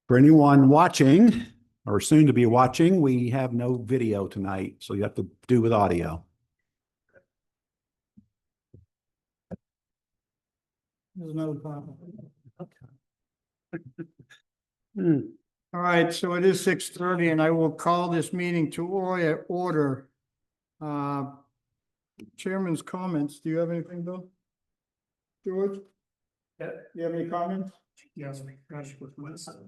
For anyone watching or soon to be watching, we have no video tonight, so you have to do with audio. There's no problem. All right, so it is 6:30 and I will call this meeting to order. Chairman's comments. Do you have anything, Bill? George? Yeah. Do you have any comments? Yes, with my son.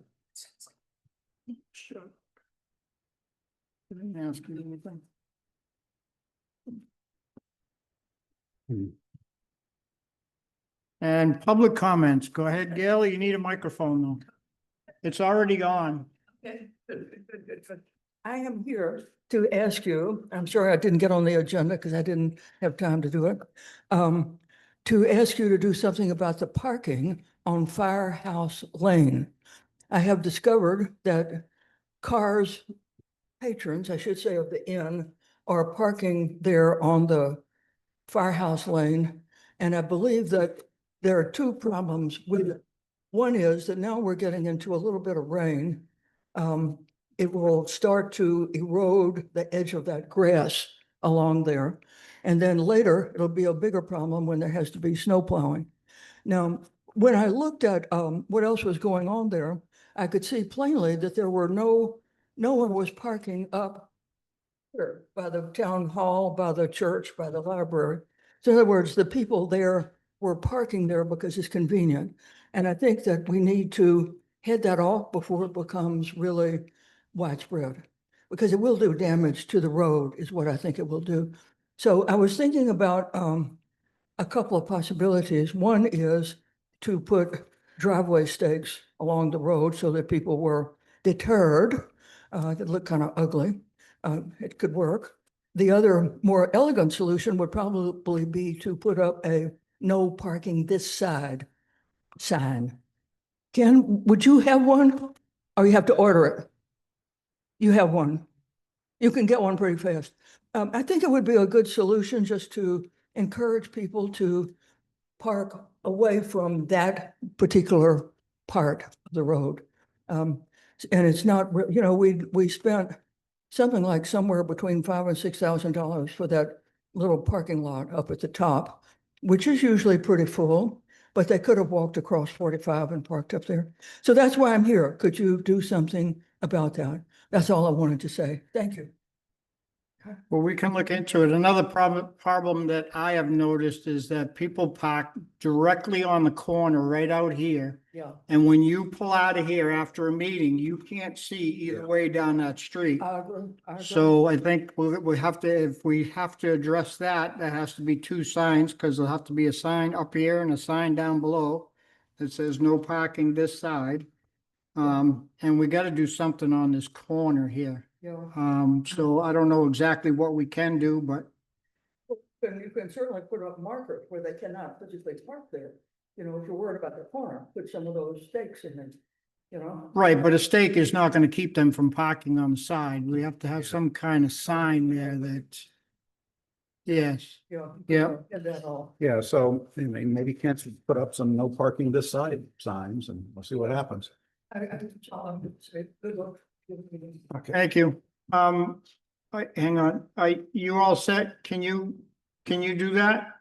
Sure. Didn't ask you anything. And public comments. Go ahead, Gail. You need a microphone though. It's already on. Okay, good. I am here to ask you, I'm sorry I didn't get on the agenda because I didn't have time to do it. To ask you to do something about the parking on Firehouse Lane. I have discovered that patrons, I should say, of the inn are parking there on the Firehouse Lane. And I believe that there are two problems with it. One is that now we're getting into a little bit of rain. It will start to erode the edge of that grass along there. And then later, it'll be a bigger problem when there has to be snow plowing. Now, when I looked at what else was going on there, I could see plainly that there were no one was parking up here by the town hall, by the church, by the library. So in other words, the people there were parking there because it's convenient. And I think that we need to head that off before it becomes really widespread, because it will do damage to the road is what I think it will do. So I was thinking about a couple of possibilities. One is to put driveway stakes along the road so that people were deterred. It looked kind of ugly. It could work. The other more elegant solution would probably be to put up a no parking this side sign. Ken, would you have one? Or you have to order it? You have one. You can get one pretty fast. I think it would be a good solution just to encourage people to park away from that particular part of the road. And it's not, we spent something like somewhere between $5,000 and $6,000 for that little parking lot up at the top, which is usually pretty full, but they could have walked across 45 and parked up there. So that's why I'm here. Could you do something about that? That's all I wanted to say. Thank you. Well, we can look into it. Another problem that I have noticed is that people park directly on the corner right out here. Yeah. And when you pull out of here after a meeting, you can't see either way down that street. I agree. So I think we have to, if we have to address that, there has to be two signs, because there'll have to be a sign up here and a sign down below that says no parking this side. And we got to do something on this corner here. Yeah. So I don't know exactly what we can do, but You can certainly put up markers where they cannot physically park there. If you're worried about the corner, put some of those stakes in it, right, but a stake is not going to keep them from parking on the side. We have to have some kind of sign there that, yes, yeah. Get that all. Yeah, so I mean, maybe Kent should put up some no parking this side signs and we'll see what happens. That's all I'm gonna say. Good luck. Okay. Thank you. Hang on, you all set? Can you do that?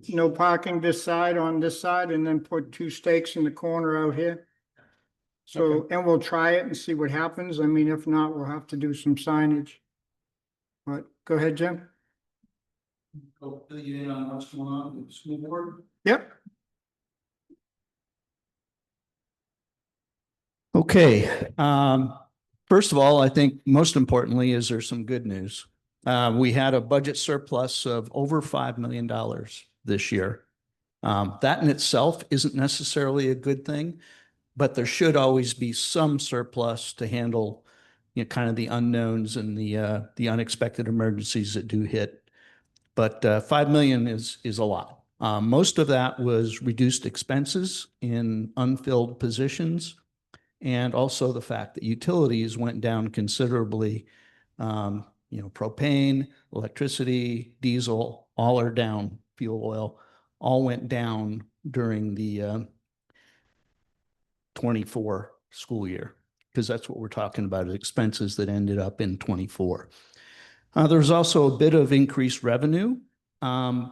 No parking this side on this side, and then put two stakes in the corner out here? So, Okay. and we'll try it and see what happens. I mean, if not, we'll have to do some signage. But go ahead, Jim. Go fill you in on what's going on with the school board. Yep. Okay. First of all, I think most importantly is there's some good news. We had a budget surplus of over $5 million this year. That in itself isn't necessarily a good thing, but there should always be some surplus to handle, kind of the unknowns and the unexpected emergencies that do hit. But 5 million is a lot. Most of that was reduced expenses in unfilled positions, and also the fact that utilities went down considerably. Propane, electricity, diesel, all are down. Fuel oil, all went down during the 24 school year. because that's what we're talking about, expenses that ended up in 24. There's also a bit of increased revenue. A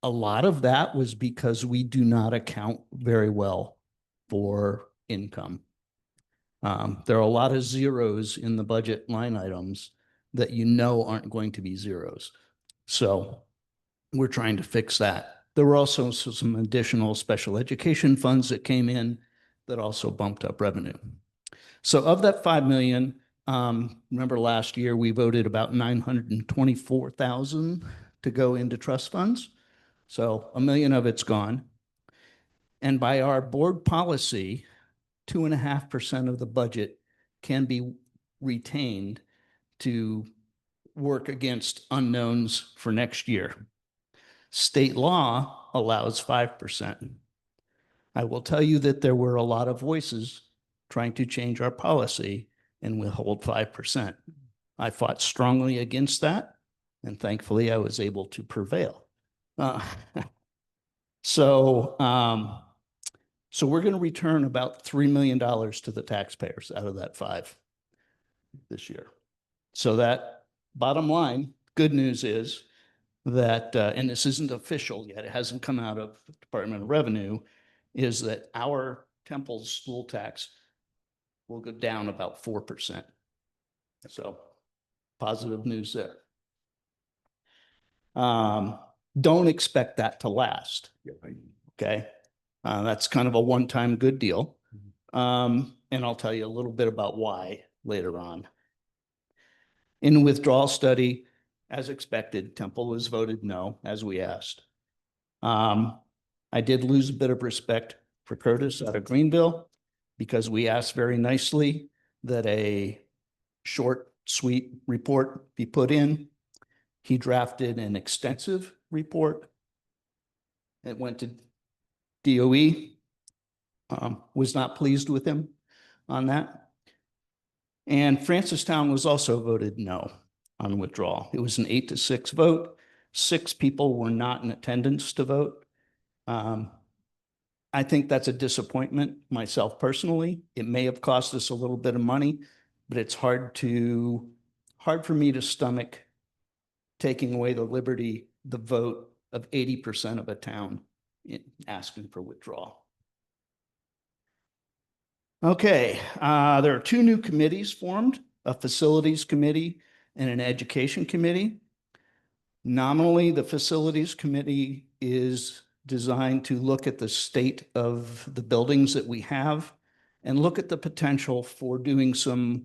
lot of that was because we do not account very well for income. There are a lot of zeros in the budget line items that aren't going to be zeros. So we're trying to fix that. There were also some additional special education funds that came in that also bumped up revenue. So of that 5 million, remember last year we voted about 924,000 to go into trust funds. So 1 million of it's gone. And by our board policy, 2.5% of the budget can be retained to work against unknowns for next year. State law allows 5%. I will tell you that there were a lot of voices trying to change our policy and withhold 5%. I fought strongly against that, and thankfully I was able to prevail. So we're going to return about $3 million to the taxpayers out of that 5 this year. So that bottom line, good news is that, and this isn't official yet, it hasn't come out of the Department of Revenue, is that our Temple's school tax will go down about 4%. So positive news there. Don't expect that to last. Okay. That's kind of a one-time good deal. And I'll tell you a little bit about why later on. In the withdrawal study, as expected, Temple was voted no, as we asked. I did lose a bit of respect for Curtis out of Greenville because we asked very nicely that a short, sweet report be put in. He drafted an extensive report. It went to DOE, was not pleased with him on that. And Francistown was also voted no on withdrawal. It was an 8-6 vote. 6 people were not in attendance to vote. I think that's a disappointment myself personally. It may have cost us a little bit of money, but it's hard for me to stomach taking away the liberty, the vote of 80% of a town asking for withdrawal. Okay, there are 2 new committees formed, a facilities committee and an education committee. Nominally, the facilities committee is designed to look at the state of the buildings that we have and look at the potential for doing some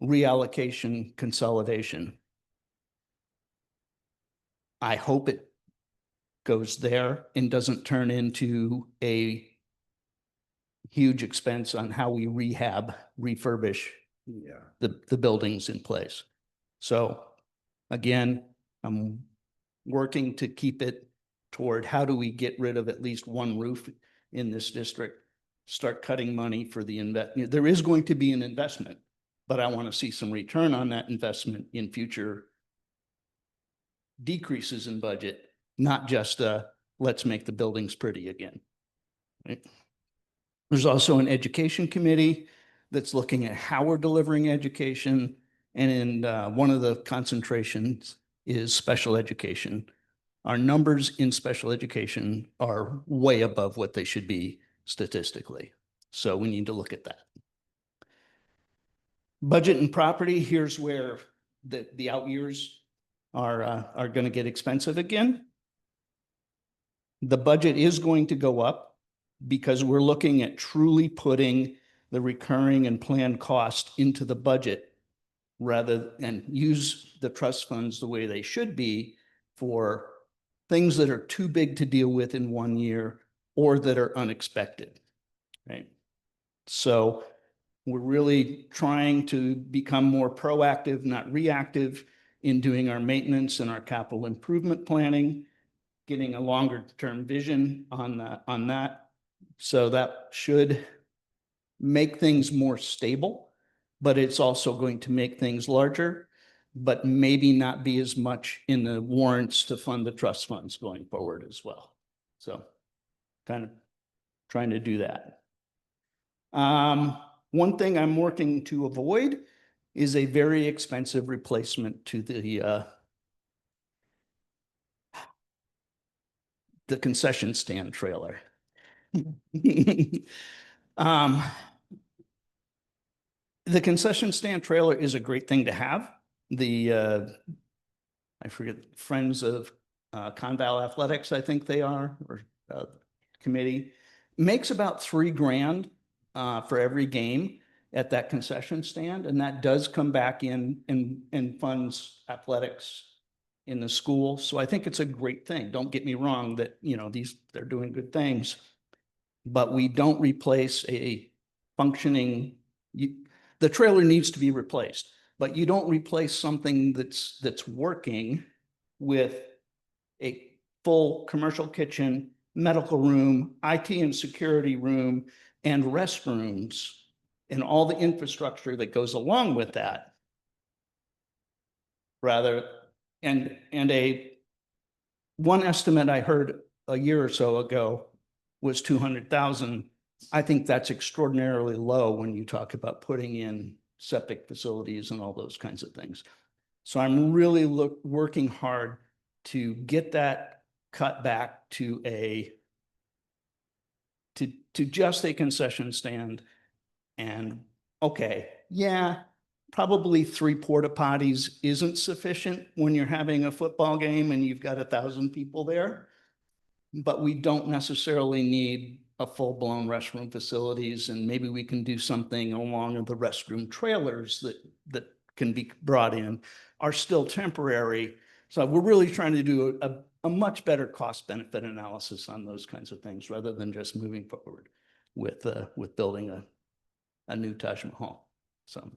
reallocation consolidation. I hope it goes there and doesn't turn into a huge expense on how we refurbish the buildings in place. So again, I'm working to keep it toward how do we get rid of at least one roof in this district, start cutting money for the investment. There is going to be an investment, but I want to see some return on that investment in future decreases in budget, not just let's make the buildings pretty again. Right? There's also an education committee that's looking at how we're delivering education. And in one of the concentrations is special education. Our numbers in special education are way above what they should be statistically. So we need to look at that. Budget and property, here's where the out years are going to get expensive again. The budget is going to go up because we're looking at truly putting the recurring and planned cost into the budget rather than use the trust funds the way they should be for things that are too big to deal with in one year or that are unexpected, right? So we're really trying to become more proactive, not reactive, in doing our maintenance and our capital improvement planning, getting a longer term vision on that. So that should make things more stable, but it's also going to make things larger, but maybe not be as much in the warrants to fund the trust funds going forward as well. So kind of trying to do that. One thing I'm working to avoid is a very expensive replacement to the concession stand trailer. Um, the concession stand trailer is a great thing to have. I forget, Friends of Conval Athletics, I think they are, or committee, makes about $3,000 for every game at that concession stand, and that does come back in funds athletics in the school. So I think it's a great thing. Don't get me wrong that, you know, they're doing good things, but we don't replace a functioning, the trailer needs to be replaced, but you don't replace something that's working with a full commercial kitchen, medical room, IT and security room, and restrooms, and all the infrastructure that goes along with that. Rather, and one estimate I heard a year or so ago was 200,000. I think that's extraordinarily low when you talk about putting in septic facilities and all those kinds of things. So I'm really working hard to get that cut back to just a concession stand. And okay, yeah, probably 3 porta potties isn't sufficient when you're having a football game and you've got 1,000 people there, but we don't necessarily need a full-blown restroom facilities, and maybe we can do something along the restroom trailers that can be brought in are still temporary. So we're really trying to do a much better cost benefit analysis on those kinds of things rather than just moving forward with building a new Taj Mahal. So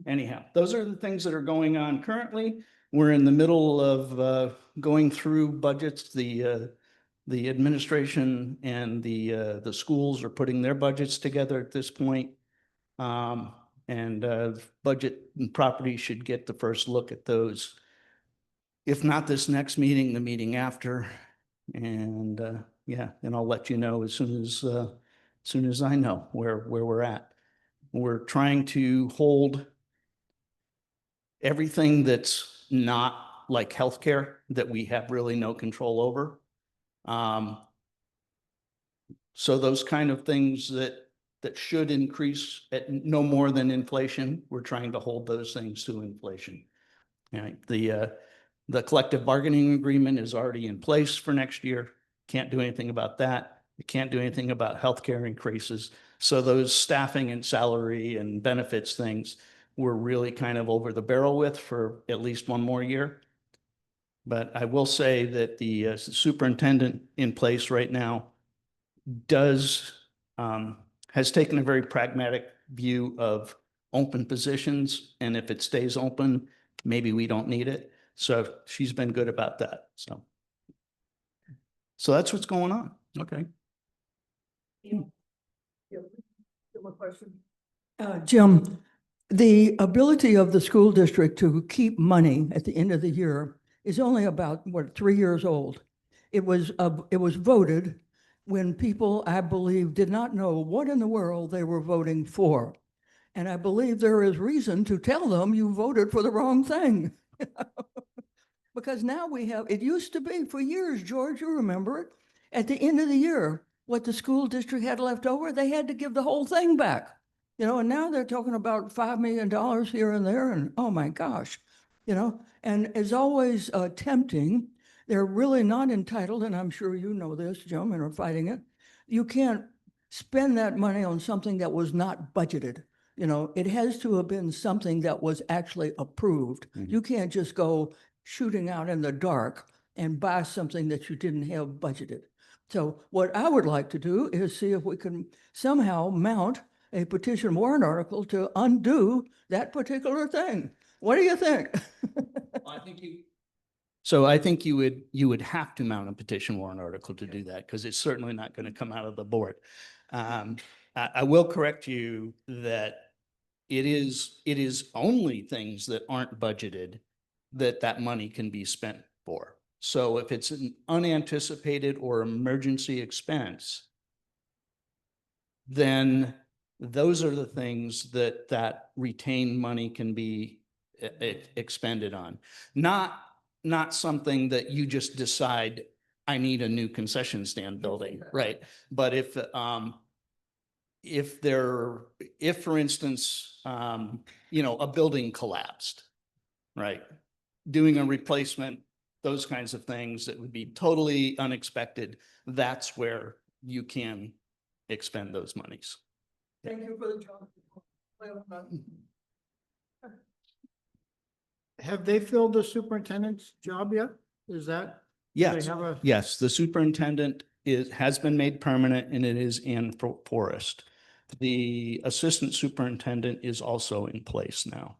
anyhow, those are the things that are going on currently. We're in the middle of going through budgets. The administration and the schools are putting their budgets together at this point. Budget and property should get the first look at those. If not this next meeting, the meeting after. And yeah, and I'll let you know as soon as I know where we're at. We're trying to hold everything that's not like healthcare that we have really no control over. So those kind of things that should increase at no more than inflation, we're trying to hold those things to inflation. Right? The collective bargaining agreement is already in place for next year. Can't do anything about that. You can't do anything about healthcare increases. So those staffing and salary and benefits things, we're really kind of over the barrel with for at least 1 more year. But I will say that the superintendent in place right now has taken a very pragmatic view of open positions. And if it stays open, maybe we don't need it. So she's been good about that. So that's what's going on. Okay. Jim, the ability of the school district to keep money at the end of the year is only about, 3 years old. It was voted when people, I believe, did not know what in the world they were voting for. And I believe there is reason to tell them you voted for the wrong thing. Because now we have, it used to be for years, George, you remember it, at the end of the year, what the school district had left over, they had to give the whole thing back. You know, and now they're talking about $5 million here and there, and oh my gosh, you know, and it's always tempting. They're really not entitled, and I'm sure you know this, Jim, and are fighting it. You can't spend that money on something that was not budgeted. You know, it has to have been something that was actually approved. Mhm. You can't just go shooting out in the dark and buy something that you didn't have budgeted. So what I would like to do is see if we can somehow mount a petition warrant article to undo that particular thing. What do you think? I think you would have to mount a petition warrant article to do that, because it's certainly not going to come out of the board. I will correct you that it is only things that aren't budgeted that money can be spent for. So if it's an unanticipated or emergency expense, then Those are the things that that retained money can be expended on. Not something that you just decide, I need a new concession stand building, right? But if for instance, a building collapsed, right? Doing a replacement, those kinds of things that would be totally unexpected, that's where you can expend those monies. Thank you for the job. Have they filled the superintendent's job yet? Is that? do they Yes, have a- yes, the superintendent has been made permanent and it is in Forest. The assistant superintendent is also in place now.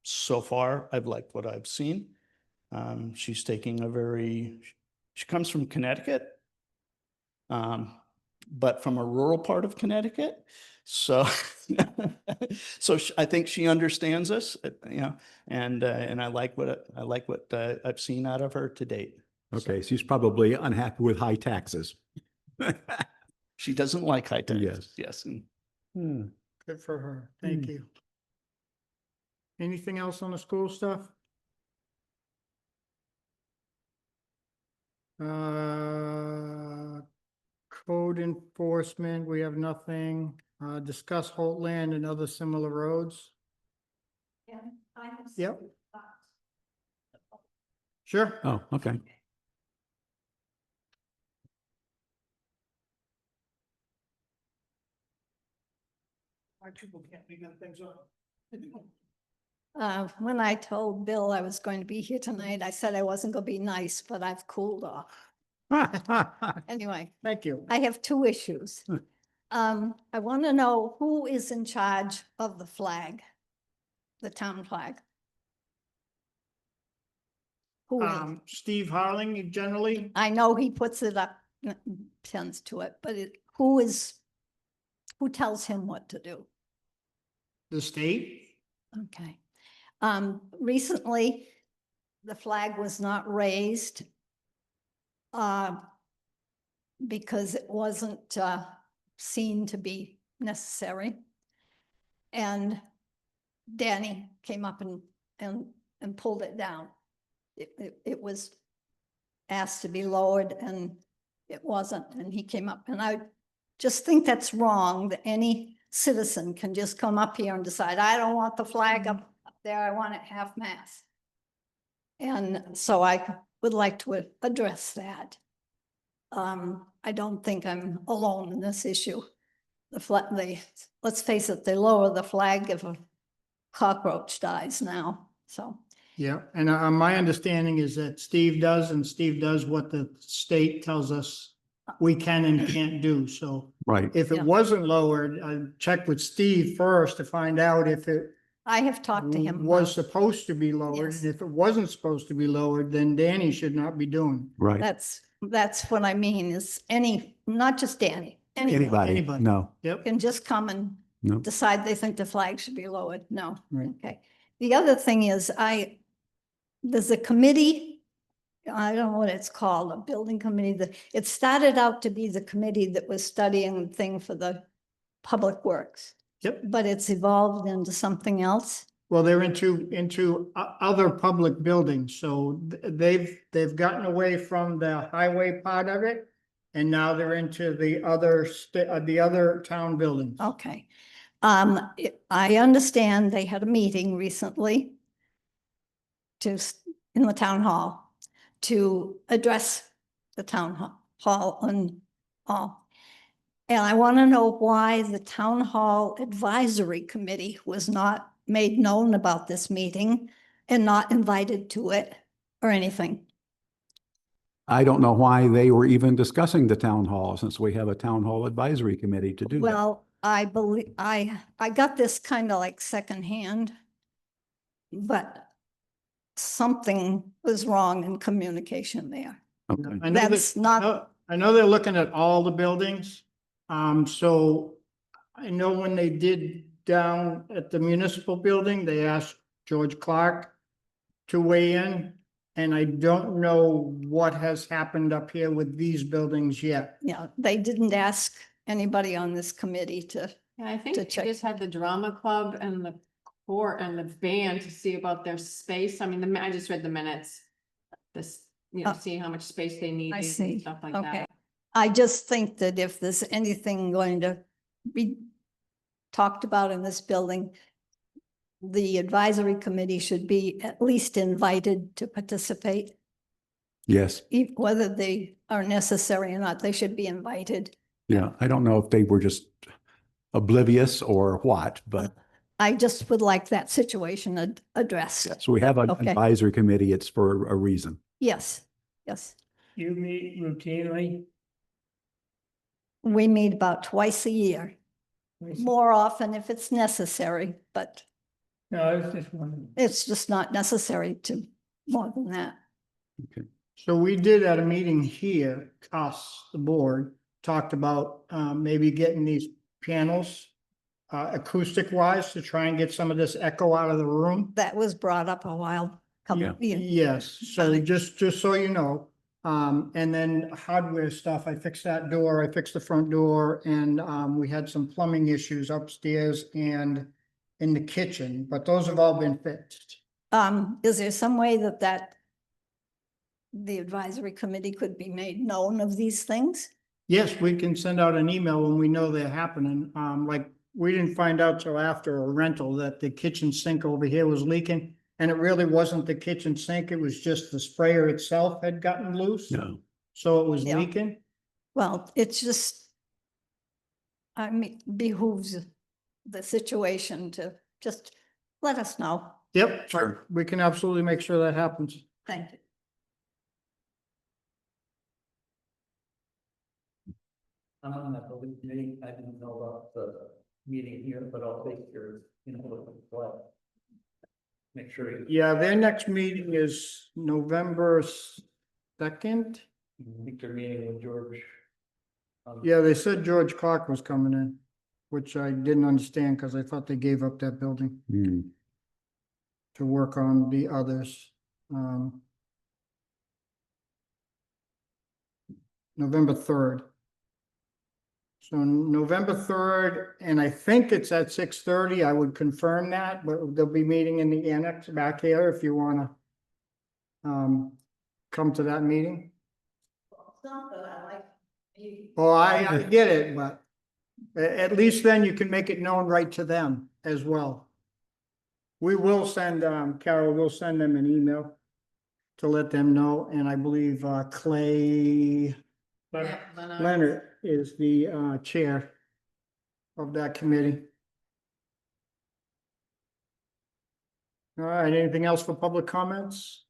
So far, I've liked what I've seen. She's taking she comes from Connecticut. But from a rural part of Connecticut. So, I think she understands us, and I like what I've seen out of her to date. Okay, so she's probably unhappy with high taxes. She doesn't like high taxes. Yes. Yes. And Hmm. Good for her. Thank you. Anything else on the school stuff? Code enforcement, we have nothing. Discuss Holt Land and other similar roads. Yep. Sure. Oh, okay. Why people can't make things up. When I told Bill I was going to be here tonight, I said I wasn't going to be nice, but I've cooled off. Anyway, Thank you. I have two issues. I want to know who is in charge of the flag, the town flag? Who is? Steve Harling generally, I know he puts it up, tends to it, but who tells him what to do? the state. Okay. Recently, the flag was not raised because it wasn't seen to be necessary. And Danny came up and pulled it down. It was asked to be lowered and it wasn't, and he came up, and I just think that's wrong, that any citizen can just come up here and decide, I don't want the flag up there, I want it half-mast. And so I would like to address that. I don't think I'm alone in this issue. Let's face it, they lower the flag if a cockroach dies now, so. Yeah, and my understanding is that Steve does what the state tells us we can and can't do, so. Right. If it Yeah. wasn't lowered, I'd check with Steve first to find out if it I have talked to him. was about- supposed to be lowered. Yes. And if it wasn't supposed to be lowered, then Danny should not be doing. Right. That's what I mean, is not just Danny, Anybody? Anybody. No, Yep. can just come and no. decide they think the flag should be lowered. No. Right. Okay. The other thing is there's a committee, I don't know what it's called, a building committee, that it started out to be the committee that was studying the thing for the public works. Yep. But it's evolved into something else. Well, they're into other public buildings, so they've gotten away from the highway part of it. And now they're into the other town buildings. Okay. I understand they had a meeting recently in the town hall to address the town hall and all. And I want to know why the town hall advisory committee was not made known about this meeting and not invited to it or anything. I don't know why they were even discussing the town hall, since we have a town hall advisory committee to do that. Well, I believe, I got this kind of like secondhand, but something was wrong in communication there. Okay. I know that- That's not, I know they're looking at all the buildings. So I know when they did down at the municipal building, they asked George Clark to weigh in. And I don't know what has happened up here with these buildings yet. they didn't ask anybody on this committee to, Yeah, I think to we check. just had the drama club and the court and the band to see about their space. I mean, I just read the minutes. This, Oh. seeing how much space they need. I see. Stuff like Okay. that. I just think that if there's anything going to be talked about in this building, the advisory committee should be at least invited to participate. Yes. Whether they are necessary or not, they should be invited. Yeah. I don't know if they were just oblivious or what, but I just would like that situation addressed. so we have an Okay. advisory committee. It's for a reason. Yes, yes. You meet routinely? We meet about twice a year, more often if it's necessary, but No, I was just wondering. it's just not necessary to more than that. So we did at a meeting here, us, the board, talked about maybe getting these panels acoustic wise to try and get some of this echo out of the room. That was brought up a while. Yeah. Yes, so just so you know, and then hardware stuff, I fixed that door, I fixed the front door, and we had some plumbing issues upstairs and in the kitchen, but those have all been fixed. Is there some way that the advisory committee could be made known of these things? Yes, we can send out an email when we know they're happening. Like, we didn't find out till after a rental that the kitchen sink over here was leaking. And it really wasn't the kitchen sink, it was just the sprayer itself had gotten loose. No. So it was Yeah. leaking. Well, it's just, I mean, behooves the situation to just let us know. Yep, Sure. we can absolutely make sure that happens. Thank you. I'm on that building committee. I didn't know about the meeting here, but I'll take your, what. Make sure you. Yeah, their next meeting is November 2nd. I think they're meeting with George. Yeah, they said George Clark was coming in, which I didn't understand because I thought they gave up that building Hmm. to work on the others. November 3rd. So November 3rd, and I think it's at 6:30. I would confirm that, but they'll be meeting in the annex back here if you wanna come to that meeting. Well, I get it, but at least then you can make it known right to them as well. We will send, Carol will send them an email to let them know, and I believe Clay Yeah, Leonard. Leonard is the chair of that committee. All right, anything else for public comments?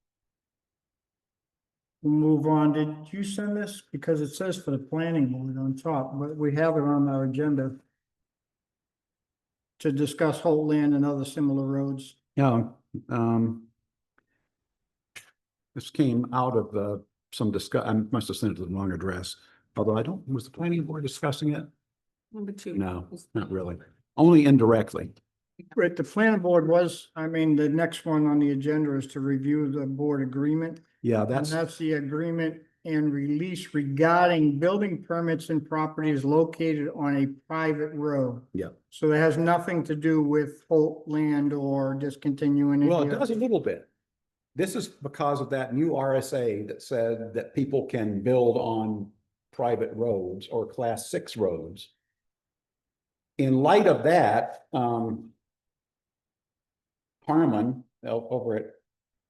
We'll move on. Did you send this? Because it says for the planning board on top, but we have it on our agenda to discuss Holt Land and other similar roads. Yeah. This came out of some I must have sent it to the wrong address, although was the planning board discussing it? Number 2. No, not really. Only indirectly. Right, the planning board was, the next one on the agenda is to review the board agreement. Yeah, And that's, that's the agreement and release regarding building permits and properties located on a private road. Yeah. So it has nothing to do with Holt Land or discontinuing. any well, it of- does a little bit. This is because of that new RSA that said that people can build on private roads or class 6 roads. In light of that, Harmon over at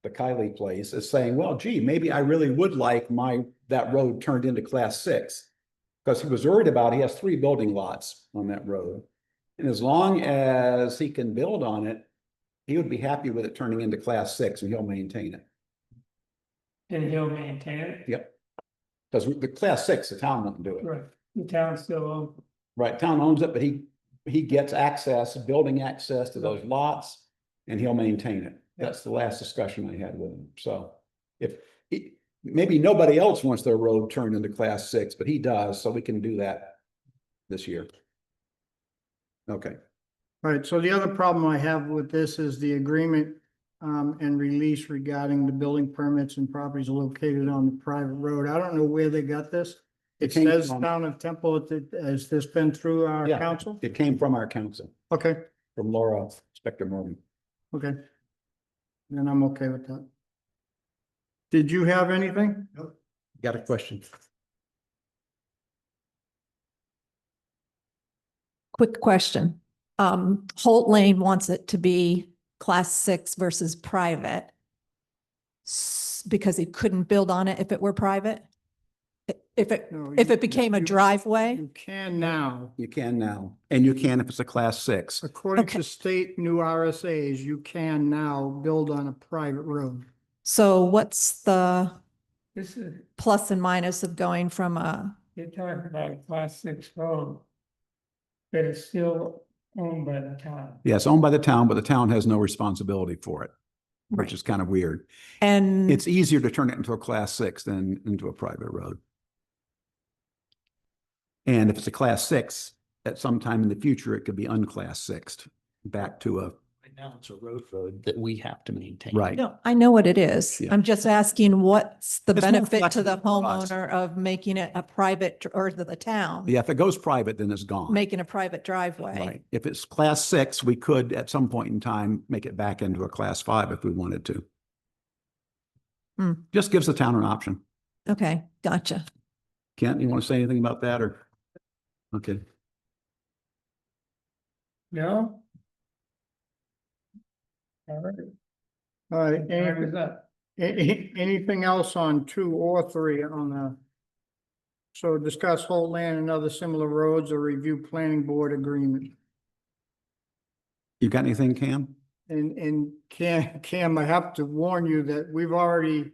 the Kiley place is saying, well, gee, maybe I really would like that road turned into class 6. Because he was worried about, he has 3 building lots on that road. And as long as he can build on it, he would be happy with it turning into class 6 and he'll maintain it. And he'll maintain it? Yep. Because the class 6, the town won't do it. Right, the town still owns. Right, town owns it, but he gets building access to those lots and he'll maintain it. That's the last discussion I had with him. So maybe nobody else wants their road turned into class 6, but he does, so we can do that this year. Okay. All right, so the other problem I have with this is the agreement and release regarding the building permits and properties located on the private road. I don't know where they got this. It came says from- Town of Temple, has this been through our Yeah. council? It came from our council, Okay, from Laura Spector Morgan. okay. Then I'm okay with that. Did you have anything? Got a question? Quick question. Holt Lane wants it to be class 6 versus private. Because he couldn't build on it if it were private? If it, No, if you- it became a you- driveway? You can now. You can now, and you can if it's a class 6. According Okay. to state new RSAs, you can now build on a private road. So what's the This is, plus and minus of going from a, you're talking about a class 6 road. That is still owned by the town. Yeah, it's owned by the town, but the town has no responsibility for it, which is kind of weird. and It's easier to turn it into a class 6 than into a private road. And if it's a class 6, at some time in the future, it could be unclass 6 back to a, Right now, it's a road that we have to maintain. right. no, I know what it is. Yeah. I'm just asking what's the It's more benefit to the flexible for us. homeowner of making it a private, or to the town? Yeah, if it goes private, then it's gone. Making a private driveway? Right. If it's class 6, we could at some point in time make it back into a class 5 if we wanted to. Hmm. Just gives the town an option. Okay, gotcha. Kent, you want to say anything about that or? Okay. No? All right, All right, time is up. anything else on 2 or 3 on the? So discuss Holt Land and other similar roads or review planning board agreement. You got anything, Cam? And Cam, I have to warn you that we've already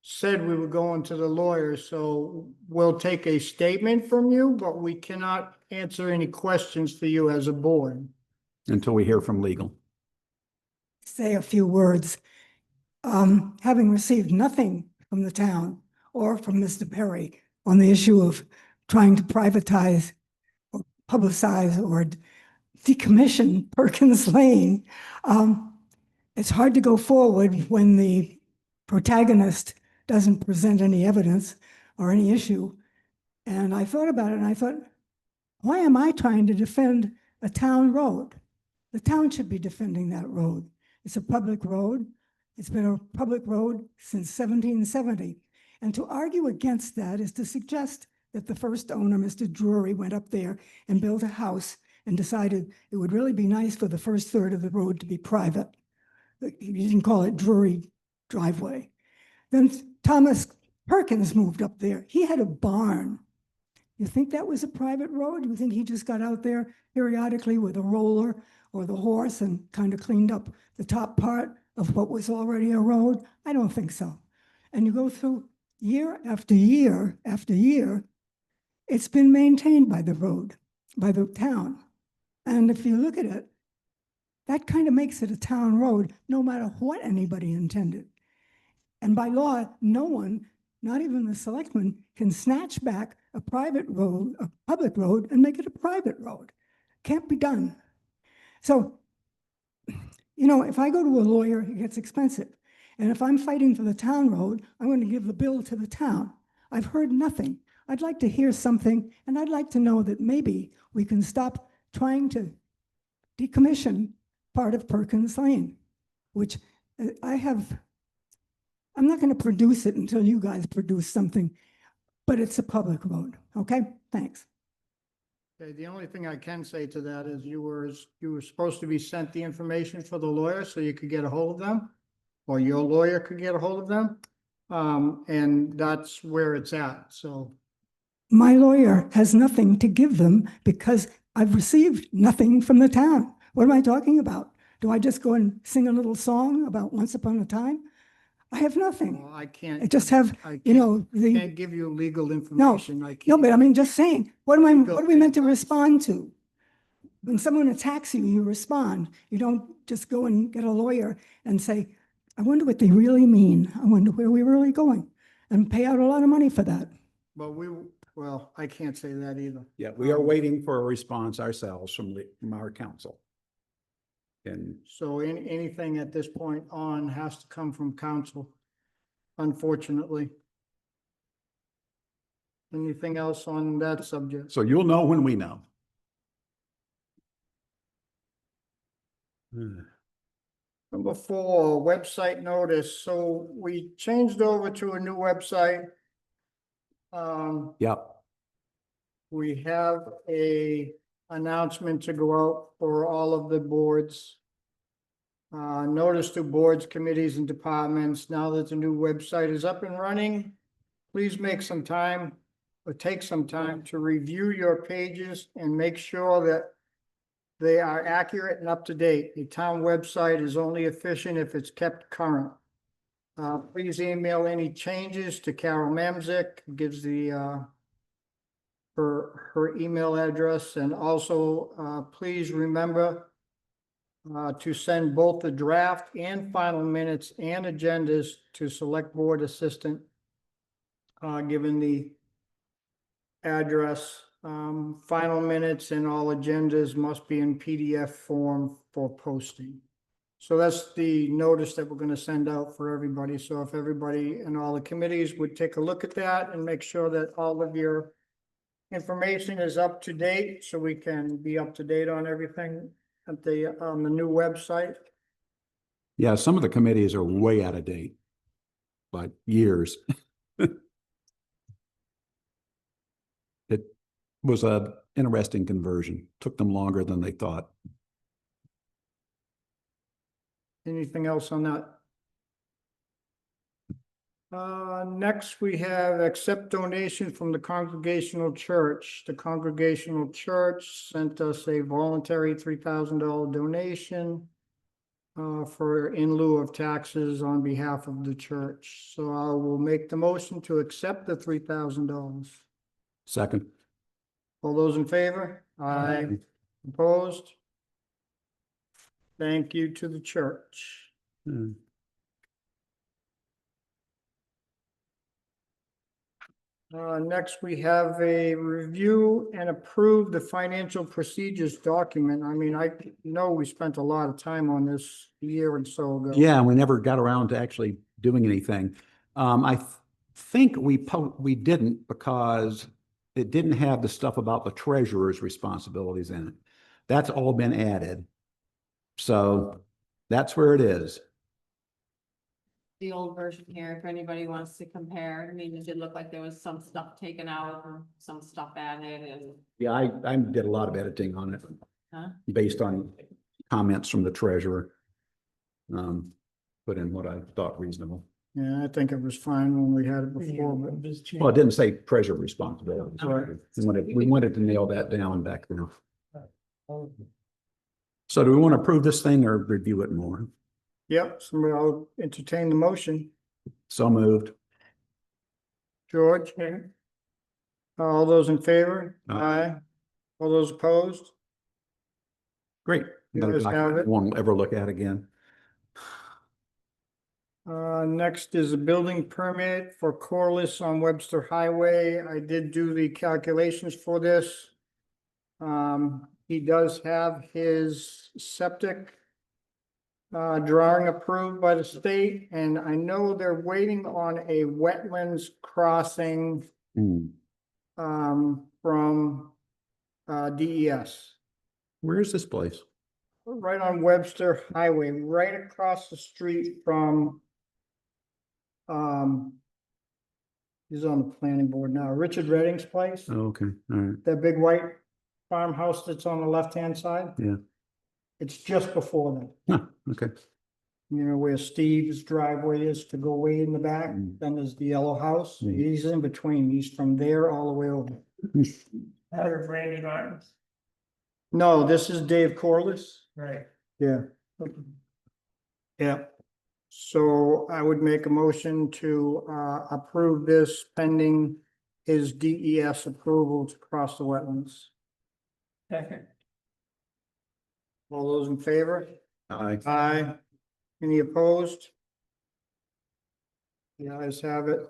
said we were going to the lawyer, so we'll take a statement from you, but we cannot answer any questions for you as a board. Until we hear from legal. Say a few words. Having received nothing from the town or from Mr. Perry on the issue of trying to privatize or publicize or decommission Perkins Lane, it's hard to go forward when the protagonist doesn't present any evidence or any issue. And I thought about it and I thought, why am I trying to defend a town road? The town should be defending that road. It's a public road. It's been a public road since 1770. And to argue against that is to suggest that the first owner, Mr. Drury, went up there and built a house and decided it would really be nice for the first third of the road to be private. He didn't call it Drury driveway. Then Thomas Perkins moved up there. He had a barn. You think that was a private road? You think he just got out there periodically with a roller or the horse and kind of cleaned up the top part of what was already a road? I don't think so. And you go through year after year after year, it's been maintained by the road, by the town. And if you look at it, that kind of makes it a town road, no matter what anybody intended. And by law, no one, not even the selectmen, can snatch back a private road, a public road, and make it a private road. Can't be done. So, you know, if I go to a lawyer, it gets expensive. And if I'm fighting for the town road, I'm going to give the bill to the town. I've heard nothing. I'd like to hear something, and I'd like to know that maybe we can stop trying to decommission part of Perkins Lane, which I'm not going to produce it until you guys produce something, but it's a public road. Okay, thanks. Okay, the only thing I can say to that is you were supposed to be sent the information for the lawyer so you could get a hold of them, or your lawyer could get a hold of them. And that's where it's at, so. My lawyer has nothing to give them because I've received nothing from the town. What am I talking about? Do I just go and sing a little song about once upon a time? I have nothing. Well, I can't. I just have, I you know, can't give you legal information. I no, can't. but I mean, just saying, what are we Go. meant to respond to? When someone attacks you, you respond. You don't just go and get a lawyer and say, I wonder what they really mean. I wonder where we're really going, and pay out a lot of money for that. But well, I can't say that either. Yeah, we are waiting for a response ourselves from our council. And So anything at this point on has to come from council, unfortunately. Anything else on that subject? So you'll know when we know. Hmm. Number 4, website notice. So we changed over to a new website. Yep. We have a announcement to go out for all of the boards. Notice to boards, committees, and departments. Now that the new website is up and running, please make some time or take some time to review your pages and make sure that they are accurate and up to date. The town website is only efficient if it's kept current. Please email any changes to Carol Mamzik, gives the her email address, and also please remember to send both the draft and final minutes and agendas to Select Board Assistant, given the address. Final minutes and all agendas must be in PDF form for posting. So that's the notice that we're gonna send out for everybody. So if everybody and all the committees would take a look at that and make sure that all of your information is up to date, so we can be up to date on everything at the new website. Yeah, some of the committees are way out of date, like years. It was a interesting conversion. Took them longer than they thought. Anything else on that? Next, we have accept donation from the Congregational Church. The Congregational Church sent us a voluntary $3,000 donation for in lieu of taxes on behalf of the church. So I will make the motion to accept the $3,000. Second. All those in favor? Aye. Opposed? Thank you to the church. Hmm. Next, we have a review and approve the financial procedures document. I mean, I know we spent a lot of time on this a year and so ago. Yeah, we never got around to actually doing anything. Think we didn't because it didn't have the stuff about the treasurer's responsibilities in it. That's all been added. So that's where it is. The old version here, if anybody wants to compare. I mean, it did look like there was some stuff taken out and some stuff added and. Yeah, I did a lot of editing on it. Huh? Based on comments from the treasurer. Put in what I thought reasonable. Yeah, I think it was fine when we had it before, but Well, it didn't say treasurer responsibilities. Right. We wanted to nail that down back then. So do we want to approve this thing or review it more? yep, somebody, I'll entertain the motion. So moved. George? All those in favor? Aye. Aye. All those opposed? Great. You Another guys have document it? won't ever look at again. Next is a building permit for Corliss on Webster Highway. I did do the calculations for this. He does have his septic drawing approved by the state, and I know they're waiting on a wetlands crossing Hmm. from DES. Where is this place? Right on Webster Highway, right across the street from he's on the planning board now, Richard Redding's place, Oh, okay, all right. that big white farmhouse that's on the left-hand side. Yeah. It's just before that, Huh, okay. you know, where Steve's driveway is to go way in the back, Mm. then there's the yellow house. Mm. He's in between, he's from there all the way over. Out of Randy Martin's, No, this is Dave Corliss. right? Yeah. Yeah. So I would make a motion to approve this pending his DES approval to cross the wetlands. Second, All those in favor? Aye. Aye. Any opposed? The ayes have it.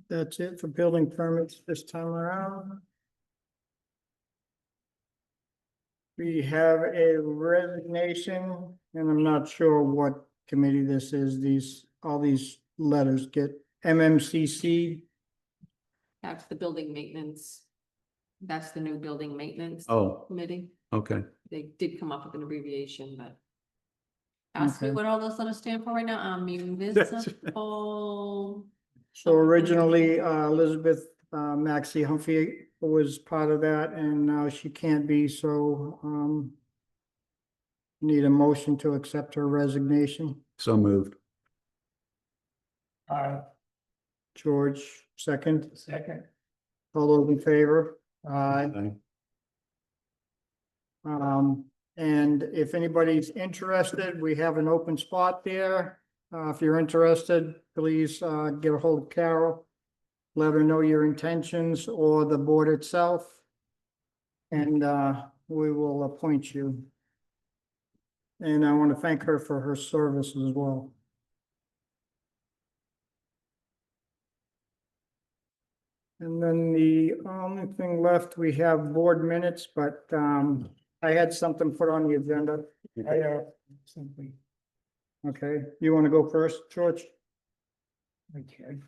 That's it for building permits this time around. We have a resignation, and I'm not sure what committee this is. All these letters get MMCC. That's the building maintenance. That's the new building maintenance Oh, committee. okay. They did come up with an abbreviation, but. Ask me Okay. what all those letters stand for right now. Municipal. So originally, Elizabeth Maxcey-Humhrey was part of that, and now she can't be, so need a motion to accept her resignation. So moved. George, second. Second. All those in favor? Aye. Aye. And if anybody's interested, we have an open spot there. If you're interested, please, get a hold of Carol. Let her know your intentions or the board itself. And, we will appoint you. And I want to thank her for her service as well. And then the only thing left, we have board minutes, but, I had something put on the agenda. Something. Okay, you want to go first, George? Okay.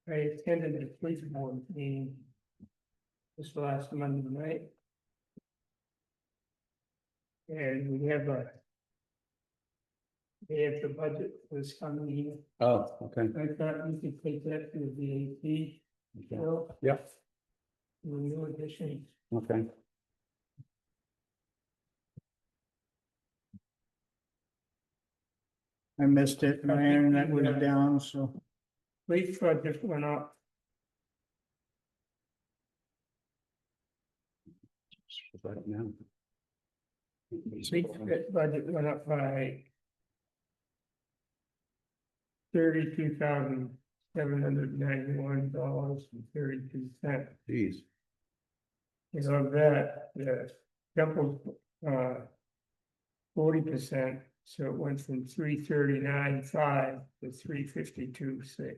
I attended the police board meeting this last Monday night. And we have the budget was coming in. Oh, okay. I thought we could take that to the VAT. Bill, Yep, with no addition. okay. I missed it, my internet went down, so. Police project went up. Right now. Police budget went up by $32,791.32. Geez. You know, that, the couple, 40%, so it went from 339.5 to 352.6.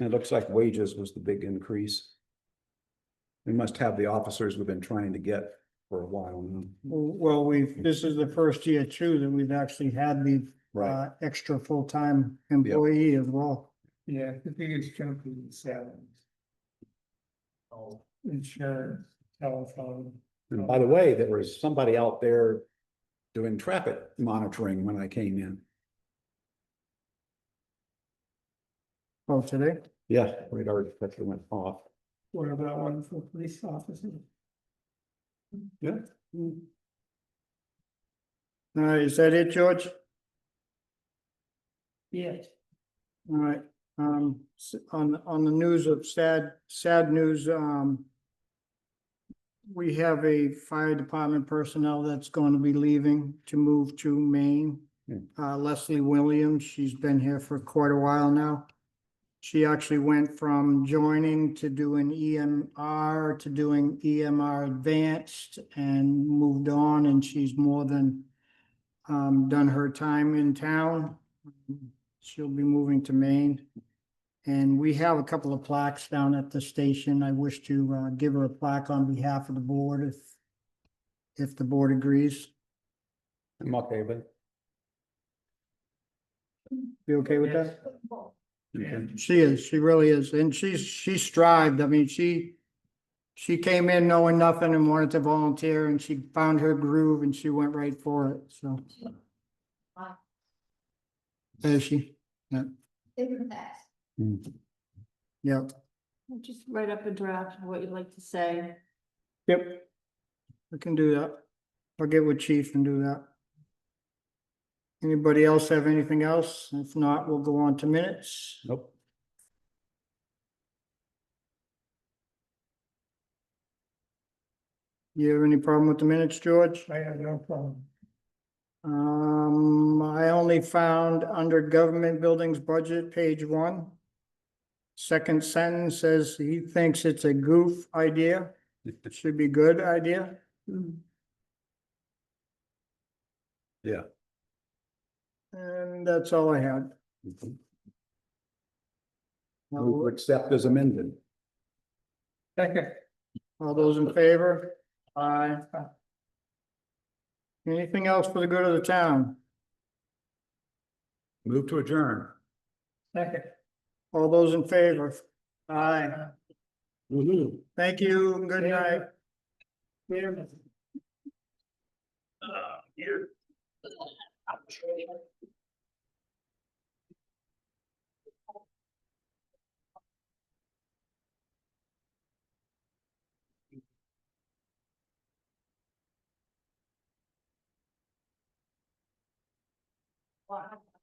It looks like wages was the big increase. We must have the officers we've been trying to get for a while now. Well, this is the first year too that we've actually had the Right. extra full-time employee as well. Yeah, the biggest jump is in salaries. Oh, insurance, telephone. And by the way, there was somebody out there doing traffic monitoring when I came in. Oh, today? Yeah, radar detector went off. What about one for police officers? Yeah. All right, is that it, George? Yes. All right, on the news of sad news, we have a fire department personnel that's going to be leaving to move to Maine. Leslie Williams, she's been here for quite a while now. She actually went from joining to doing EMR to doing EMR advanced and moved on, and she's more than done her time in town. She'll be moving to Maine. And we have a couple of plaques down at the station. I wish to give her a plaque on behalf of the board if the board agrees. I'm okay with it. Be okay with that? Okay. She really is. And she strived. I mean, she came in knowing nothing and wanted to volunteer, and she found her groove and she went right for it, so. Is she? Yeah. Mm. Yeah. Just write up a draft of what you'd like to say. Yep. I can do that. I'll get with chief and do that. Anybody else have anything else? If not, we'll go on to minutes. Nope. You have any problem with the minutes, George? I have no problem. I only found under government buildings budget, page 1. Second sentence says he thinks it's a goof idea. It should be good idea. Yeah. And that's all I had. Move to accept as amended. Second. All those in favor? Aye. Anything else for the good of the town? Move to adjourn. Second. All those in favor? Aye. Woo-hoo. Thank you. and Good night. Wow.